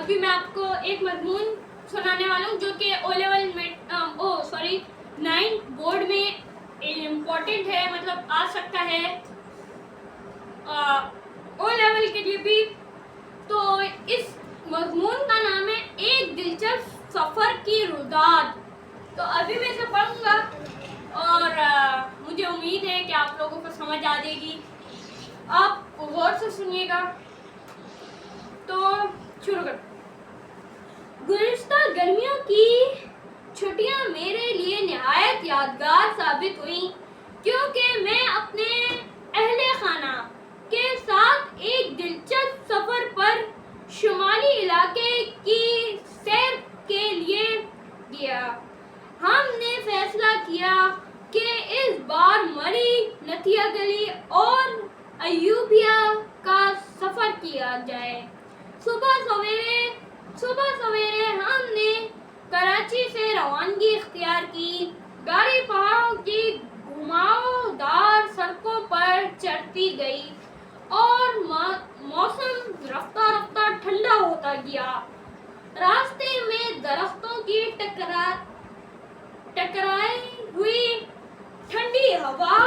ابھی میں آپ کو ایک مضمون سنانے والا ہوں جو کہ او لیول میں 9 بورڈ میں امپورٹنٹ ہے، مطلب آ سکتا ہے او لیول کے لیے بھی. تو اس مضمون کا نام ہے ایک دلچسپ سفر کی روداد. تو ابھی میں اسے پڑھوں گا اور مجھے امید ہے کہ آپ لوگوں کو سمجھ آ جائے گی. آپ غور سے سنیے گا. تو شروع کرتے. گزشتہ گرمیوں کی چھٹیاں میرے لیے نہایت یادگار ثابت ہوئیں کیونکہ میں اپنے اہل خانہ کے ساتھ ایک دلچسپ سفر پر شمالی علاقے کی سیر کے لیے گیا. ہم نے فیصلہ کیا کہ اس بار مری، نتھیا گلی اور ایوبیا کا سفر کیا جائے. صبح سویرے ہم نے کراچی سے روانگی اختیار کی. گاڑی پہاڑوں کی گھماؤدار سڑکوں پر چلتی گئی اور موسم رفتہ رفتہ ٹھنڈا ہوتا گیا. راستے میں درختوں کی ٹکرائی ہوئی ٹھنڈی ہوا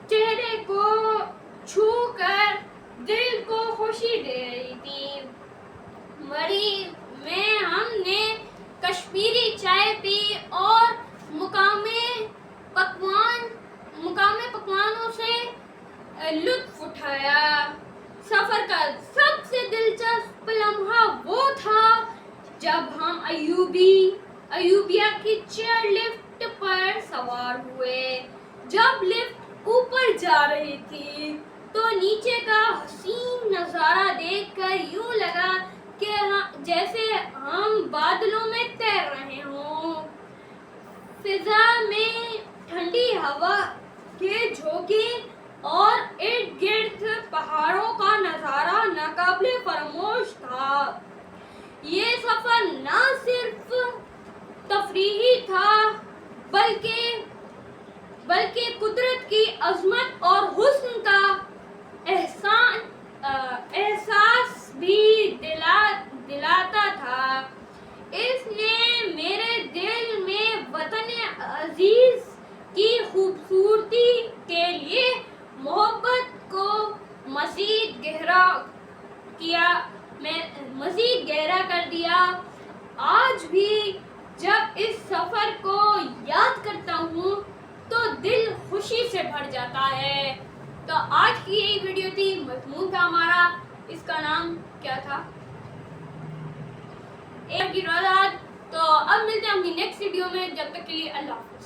چہرے کو چھو کر دل کو خوشی دے رہی تھی. مری میں ہم نے کشمیری چائے پی اور مقامی پکوانوں سے لطف اٹھایا. سفر کا سب سے دلچسپ لمحہ وہ تھا جب ہم ایوبیا کی چیئر لفٹ پر سوار ہوئے. جب لفٹ اوپر جا رہی تھی تو نیچے کا حسین نظارہ دیکھ کر یوں لگا کہ جیسے ہم بادلوں میں تیر رہے ہوں. فضا میں ٹھنڈی ہوا کے جھونکے اور ارد گرد پہاڑوں کا نظارہ ناقابل فراموش تھا. یہ سفر نہ صرف تفریحی تھا بلکہ قدرت کی عظمت اور حسن کا احساس بھی دلاتا تھا. اس نے میرے دل میں وطن عزیز کی خوبصورتی کے لیے محبت کو مزید گہرا کر دیا. آج بھی جب اس سفر کو یاد کرتا ہوں تو دل خوشی سے بھر جاتا ہے. تو آج کی یہی ویڈیو تھی، مضمون تھا ہمارا، اس کا نام کیا تھا؟ ایک کی روداد. تو اب ملتے ہیں اپنی نیکسٹ ویڈیو میں. جب تک کے لیے اللہ حافظ.